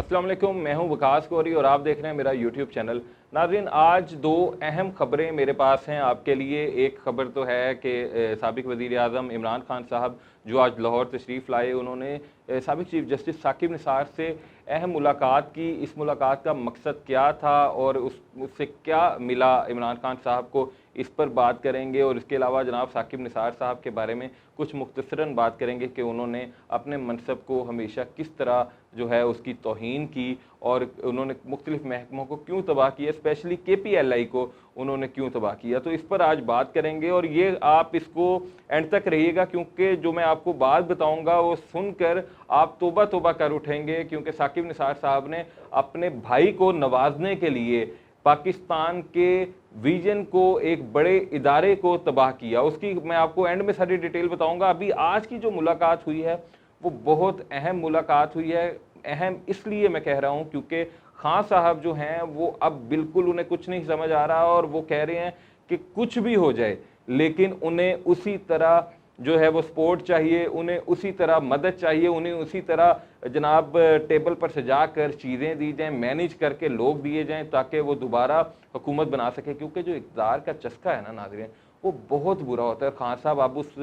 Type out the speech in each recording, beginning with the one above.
अस्सलाम वालेकुम, मैं हूं वकास कोरी और आप देख रहे हैं मेरा यूट्यूब चैनल। नाज़रीन, आज दो अहम खबरें मेरे पास हैं आपके लिए। एक खबर तो है कि साबिक वज़ीर आज़म इमरान खान साहब जो आज लाहौर तशरीफ़ लाए, उन्होंने साबिक चीफ जस्टिस साकिब निसार से अहम मुलाकात की। इस मुलाकात का मकसद क्या था और उससे क्या मिला इमरान खान साहब को, इस पर बात करेंगे। और इसके अलावा जनाब साकिब निसार साहब के बारे में कुछ मुख्तसरन बात करेंगे कि उन्होंने अपने मनसब को हमेशा किस तरह जो है उसकी तौहीन की और उन्होंने मुख्तलिफ महकमों को क्यों तबाह किया, स्पेशली KPLI को उन्होंने क्यों तबाह किया। तो इस पर आज बात करेंगे और ये आप इसको एंड तक रहिएगा, क्योंकि जो मैं आपको बात बताऊंगा वो सुनकर आप तौबा तौबा कर उठेंगे। क्योंकि साकिब निसार साहब ने अपने भाई को नवाजने के लिए पाकिस्तान के विजन को, एक बड़े इदारे को तबाह किया। उसकी मैं आपको एंड में सारी डिटेल बताऊंगा। अभी आज की जो मुलाकात हुई है वो बहुत अहम मुलाकात हुई है। अहम इसलिए मैं कह रहा हूं क्योंकि खान साहब जो हैं वो अब बिल्कुल उन्हें कुछ नहीं समझ आ रहा और वो कह रहे हैं कि कुछ भी हो जाए लेकिन उन्हें उसी तरह जो है वो सपोर्ट चाहिए, उन्हें उसी तरह मदद चाहिए, उन्हें उसी तरह जनाब टेबल पर सजा कर चीज़ें दी जाएं, मैनेज करके लोग दिए जाएं ताकि वो दोबारा हुकूमत बना सके। क्योंकि जो इक़्तिदार का चस्का है ना नाज़रीन, वो बहुत बुरा होता है। खान साहब अब उस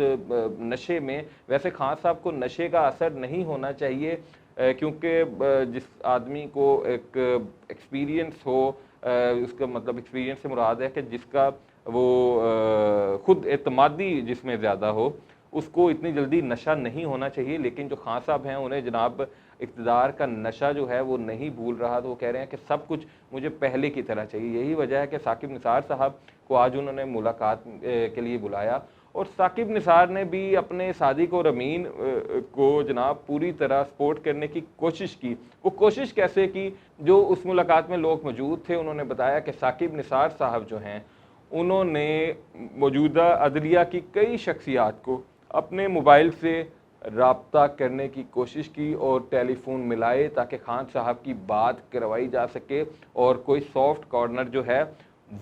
नशे में, वैसे खान साहब को नशे का असर नहीं होना चाहिए क्योंकि जिस आदमी को एक एक्सपीरियंस हो, उसका मतलब एक्सपीरियंस से मुराद है कि जिसका वो खुद एतमादी जिसमें ज़्यादा हो, उसको इतनी जल्दी नशा नहीं होना चाहिए। लेकिन जो खान साहब हैं उन्हें जनाब इक़्तिदार का नशा जो है वो नहीं भूल रहा। तो वो कह रहे हैं कि सब कुछ मुझे पहले की तरह चाहिए। यही वजह है कि साकिब निसार साहब को आज उन्होंने मुलाकात के लिए बुलाया। और साकिब निसार ने भी अपने सादिक और अमीन को जनाब पूरी तरह सपोर्ट करने की कोशिश की। वो कोशिश कैसे की, जो उस मुलाकात में लोग मौजूद थे उन्होंने बताया कि साकिब निसार साहब जो हैं उन्होंने मौजूदा अदलिया की कई शख्सियात को अपने मोबाइल से राब्ता करने की कोशिश की और टेलीफोन मिलाए ताकि खान साहब की बात करवाई जा सके और कोई सॉफ्ट कॉर्नर जो है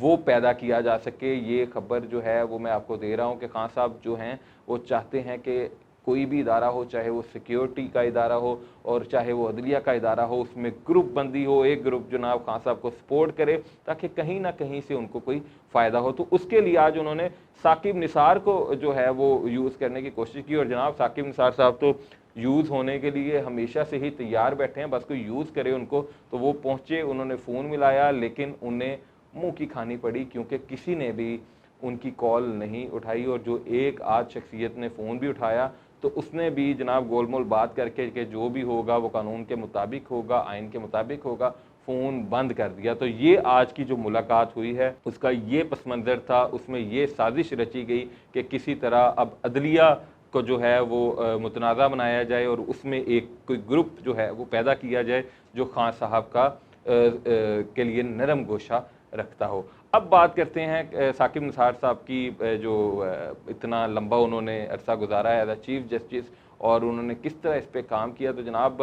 वो पैदा किया जा सके। ये खबर जो है वो मैं आपको दे रहा हूँ कि खान साहब जो हैं वो चाहते हैं कि कोई भी इदारा हो, चाहे वो सिक्योरिटी का इदारा हो और चाहे वो अदलिया का इदारा हो, उसमें ग्रुप बंदी हो, एक ग्रुप जनाब खान साहब को सपोर्ट करे ताकि कहीं ना कहीं से उनको कोई फ़ायदा हो। तो उसके लिए आज उन्होंने साकिब निसार को जो है वो यूज़ करने की कोशिश की। और जनाब साकिब निसार साहब तो यूज़ होने के लिए हमेशा से ही तैयार बैठे हैं, बस कोई यूज़ करे उनको। तो वो पहुँचे, उन्होंने फ़ोन मिलाया, लेकिन उन्हें मुँह की खानी पड़ी क्योंकि किसी ने भी उनकी कॉल नहीं उठाई। और जो एक आध शख्सियत ने फ़ोन भी उठाया तो उसने भी जनाब गोलमोल बात करके कि जो भी होगा वो कानून के मुताबिक होगा, आइन के मुताबिक होगा, फ़ोन बंद कर दिया। तो ये आज की जो मुलाकात हुई है उसका ये पस मंज़र था। उसमें ये साजिश रची गई कि किसी तरह अब अदलिया को जो है वो मुतनाज़ा बनाया जाए और उसमें एक कोई ग्रुप जो है वो पैदा किया जाए जो खान साहब का के लिए नरम गोशा रखता हो। अब बात करते हैं साकिब निसार साहब की, जो इतना लंबा उन्होंने अरसा गुजारा है एज अ चीफ जस्टिस और उन्होंने किस तरह इस पर काम किया। तो जनाब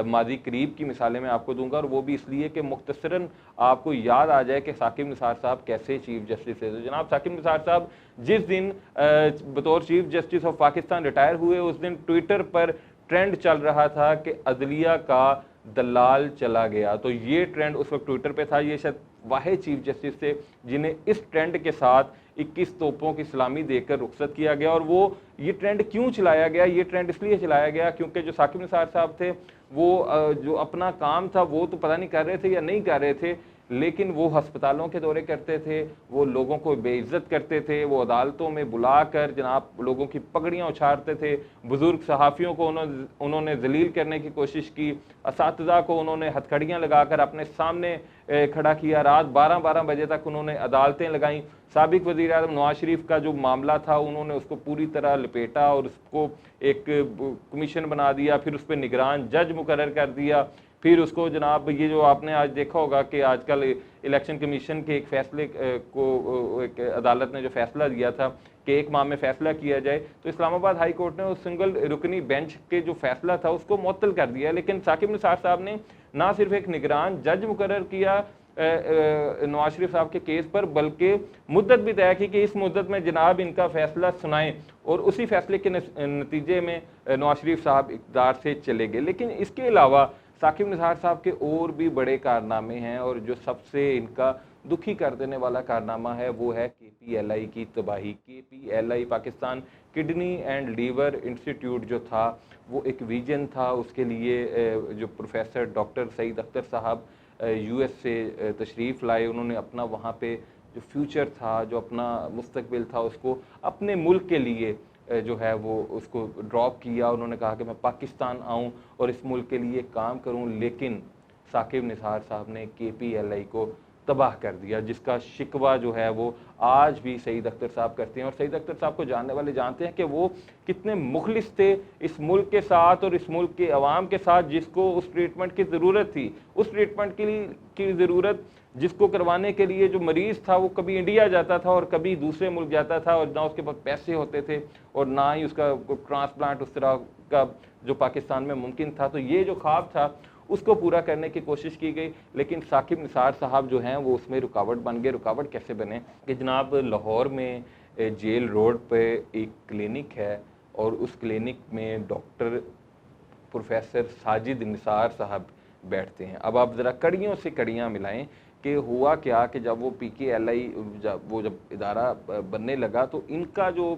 माजी करीब की मिसालें मैं आपको दूंगा और वो भी इसलिए कि मुख्तसरन आपको याद आ जाए कि साकिब निसार साहब कैसे चीफ जस्टिस थे। तो जनाब साकिब निसार साहब जिस दिन बतौर chief justice of Pakistan retire हुए, उस दिन ट्विटर पर ट्रेंड चल रहा था कि अदलिया का दलाल चला गया। तो ये ट्रेंड उस वक्त ट्विटर पे था। ये शायद वाहिद चीफ जस्टिस थे जिन्हें इस ट्रेंड के साथ 21 तोपों की सलामी देकर रुखसत किया गया। और वो ये ट्रेंड क्यों चलाया गया, ये ट्रेंड इसलिए चलाया गया क्योंकि जो साकिब निसार साहब थे वो जो अपना काम था वो तो पता नहीं कर रहे थे या नहीं कर रहे थे, लेकिन वो हस्पतालों के दौरे करते थे, वो लोगों को बेइज्जत करते थे, वो अदालतों में बुलाकर जनाब लोगों की पगड़ियाँ उछालते थे, बुज़ुर्ग सहाफ़ियों को उन्होंने जलील करने की कोशिश की, असातिज़ा को उन्होंने हथकड़ियाँ लगाकर अपने सामने खड़ा किया, रात 12-12 बजे तक उन्होंने अदालतें लगाईं। साबिक वज़ीर आज़म नवाज शरीफ का जो मामला था उन्होंने उसको पूरी तरह लपेटा और उसको एक कमीशन बना दिया, फिर उस पर निगरान जज मुकर्रर कर दिया। फिर उसको जनाब ये जो आपने आज देखा होगा कि आजकल इलेक्शन कमीशन के एक फैसले को एक अदालत ने जो फैसला दिया था कि 1 माह में फैसला किया जाए, तो इस्लामाबाद हाई कोर्ट ने उस सिंगल रुकनी बेंच के जो फैसला था उसको मुअत्तल कर दिया। लेकिन साकिब निसार साहब ने ना सिर्फ एक निगरान जज मुकर्रर किया नवाज शरीफ साहब के केस पर, बल्कि मुद्दत भी तय की कि इस मुद्दत में जनाब इनका फैसला सुनाएं, और उसी फैसले के नतीजे में नवाज शरीफ साहब इक़्तिदार से चले गए। लेकिन इसके अलावा साकिब निसार साहब के और भी बड़े कारनामे हैं, और जो सबसे इनका दुखी कर देने वाला कारनामा है वो है KPLI की तबाही। KPLI Pakistan kidney and liver institute जो था वो एक विजन था, उसके लिए जो प्रोफेसर डॉक्टर सईद अख्तर साहब US से तशरीफ़ लाए, उन्होंने अपना वहाँ पे जो फ्यूचर था, जो अपना मुस्तकबिल था, उसको अपने मुल्क के लिए जो है वो उसको ड्रॉप किया। उन्होंने कहा कि मैं पाकिस्तान आऊँ और इस मुल्क के लिए काम करूँ, लेकिन साकिब निसार साहब ने KPLI को तबाह कर दिया, जिसका शिकवा जो है वो आज भी सईद अख्तर साहब करते हैं। और सईद अख्तर साहब को जानने वाले जानते हैं कि वो कितने मुखलिस थे इस मुल्क के साथ और इस मुल्क के अवाम के साथ, जिसको उस ट्रीटमेंट की ज़रूरत थी। उस ट्रीटमेंट की ज़रूरत जिसको करवाने के लिए जो मरीज़ था वो कभी इंडिया जाता था और कभी दूसरे मुल्क जाता था, और ना उसके पास पैसे होते थे और ना ही उसका ट्रांसप्लांट उस तरह का जो पाकिस्तान में मुमकिन था। तो ये जो ख्वाब था उसको पूरा करने की कोशिश की गई, लेकिन साकिब निसार साहब जो हैं वो उसमें रुकावट बन गए। रुकावट कैसे बने कि जनाब लाहौर में जेल रोड पे एक क्लिनिक है, और उस क्लिनिक में डॉक्टर प्रोफेसर साजिद निसार साहब बैठते हैं। अब आप ज़रा कड़ियों से कड़ियाँ मिलाएं कि हुआ क्या कि जब वो PKLI जब इदारा बनने लगा तो इनका जो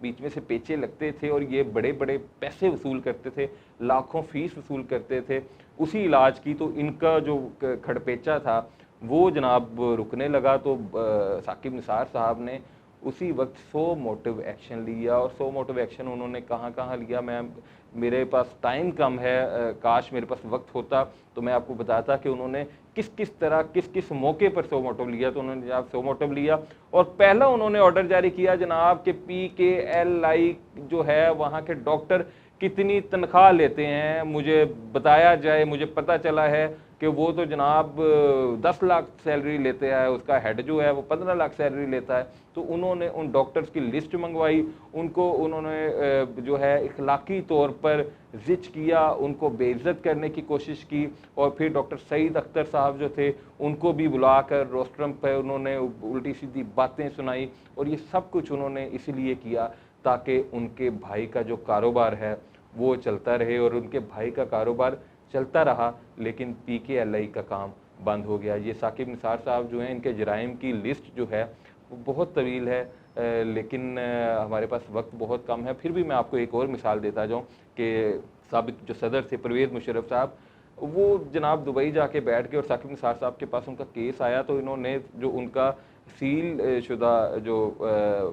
बीच में से पेचे लगते थे और ये बड़े बड़े पैसे वसूल करते थे, लाखों फीस वसूल करते थे उसी इलाज की। तो इनका जो खड़पेचा था वो जनाब रुकने लगा। तो साकिब निसार साहब ने उसी वक्त 100 मोटिव एक्शन लिया, और 100 मोटिव एक्शन उन्होंने कहाँ कहाँ लिया, मेरे पास टाइम कम है, काश मेरे पास वक्त होता तो मैं आपको बताता कि उन्होंने किस किस तरह किस किस मौके पर 100 मोटिव लिया। तो उन्होंने जनाब 100 मोटिव लिया, और पहला उन्होंने ऑर्डर जारी किया जनाब कि PKLI जो है वहाँ के डॉक्टर कितनी तनख्वाह लेते हैं मुझे बताया जाए। मुझे पता चला है कि वो तो जनाब 10 लाख सैलरी लेते हैं, उसका हेड जो है वो 15 लाख सैलरी लेता है। तो उन्होंने उन डॉक्टर्स की लिस्ट मंगवाई, उनको उन्होंने जो है इखलाकी तौर पर जिच किया, उनको बेइज्जत करने की कोशिश की, और फिर डॉक्टर सईद अख्तर साहब जो थे उनको भी बुलाकर रोस्ट्रम पर उन्होंने उल्टी सीधी बातें सुनाई। और ये सब कुछ उन्होंने इसलिए किया ताकि उनके भाई का जो कारोबार है वो चलता रहे, और उनके भाई का कारोबार चलता रहा, लेकिन PKLI का काम बंद हो गया। ये साकिब निसार साहब जो हैं इनके जराइम की लिस्ट जो है वो बहुत तवील है, लेकिन हमारे पास वक्त बहुत कम है। फिर भी मैं आपको एक और मिसाल देता जाऊँ कि साबिक जो सदर थे परवेज़ मुशर्रफ साहब, वो जनाब दुबई जाके बैठ गए और साकिब निसार साहब के पास उनका केस आया। तो इन्होंने जो उनका सील शुदा जो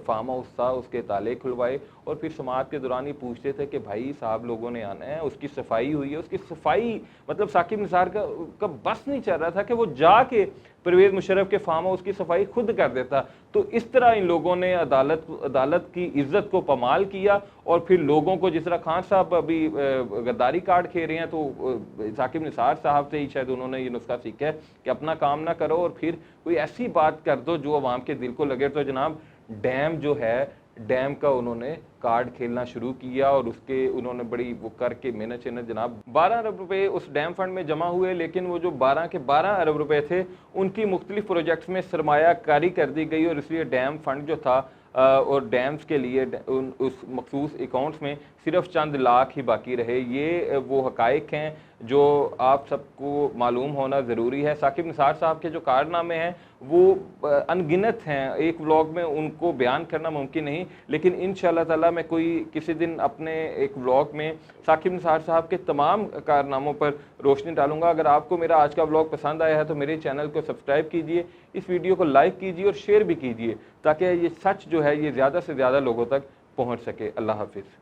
फार्म हाउस था उसके ताले खुलवाए, और फिर समाअत के दौरान ही पूछते थे कि भाई साहब लोगों ने आना है, उसकी सफाई हुई है, उसकी सफाई मतलब साकिब निसार का बस नहीं चल रहा था कि वो जाके परवेज़ मुशर्रफ के फार्म हाउस की सफाई खुद कर देता। तो इस तरह इन लोगों ने अदालत की इज्जत को पमाल किया, और फिर लोगों को जिस तरह खान साहब अभी गद्दारी कार्ड खे रहे हैं, तो साकिब निसार साहब से ही शायद उन्होंने ये नुस्खा सीखा है कि अपना काम ना करो और फिर कोई ऐसी बात कर दो जो अवाम के दिल को लगे। तो जनाब डैम जो है, डैम का उन्होंने कार्ड खेलना शुरू किया, और उसके उन्होंने बड़ी वो करके मेहनत शेनत जनाब 12 अरब रुपए उस डैम फंड में जमा हुए। लेकिन वो जो 12 के 12 अरब रुपए थे उनकी मुख्तलिफ प्रोजेक्ट्स में सरमायाकारी कर दी गई, और इसलिए डैम फंड जो था और डैम्स के लिए उस मखसूस अकाउंट्स में सिर्फ चंद लाख ही बाकी रहे। ये वो हकाइक हैं जो आप सबको मालूम होना ज़रूरी है। साकिब निसार साहब के जो कारनामे हैं वो अनगिनत हैं, एक व्लॉग में उनको बयान करना मुमकिन नहीं, लेकिन इंशाअल्लाह ताला मैं कोई किसी दिन अपने एक व्लॉग में साकिब निसार साहब के तमाम कारनामों पर रोशनी डालूंगा। अगर आपको मेरा आज का व्लॉग पसंद आया है तो मेरे चैनल को सब्सक्राइब कीजिए, इस वीडियो को लाइक कीजिए और शेयर भी कीजिए, ताकि ये सच जो है ये ज़्यादा से ज़्यादा लोगों तक पहुँच सके। अल्लाह हाफिज़।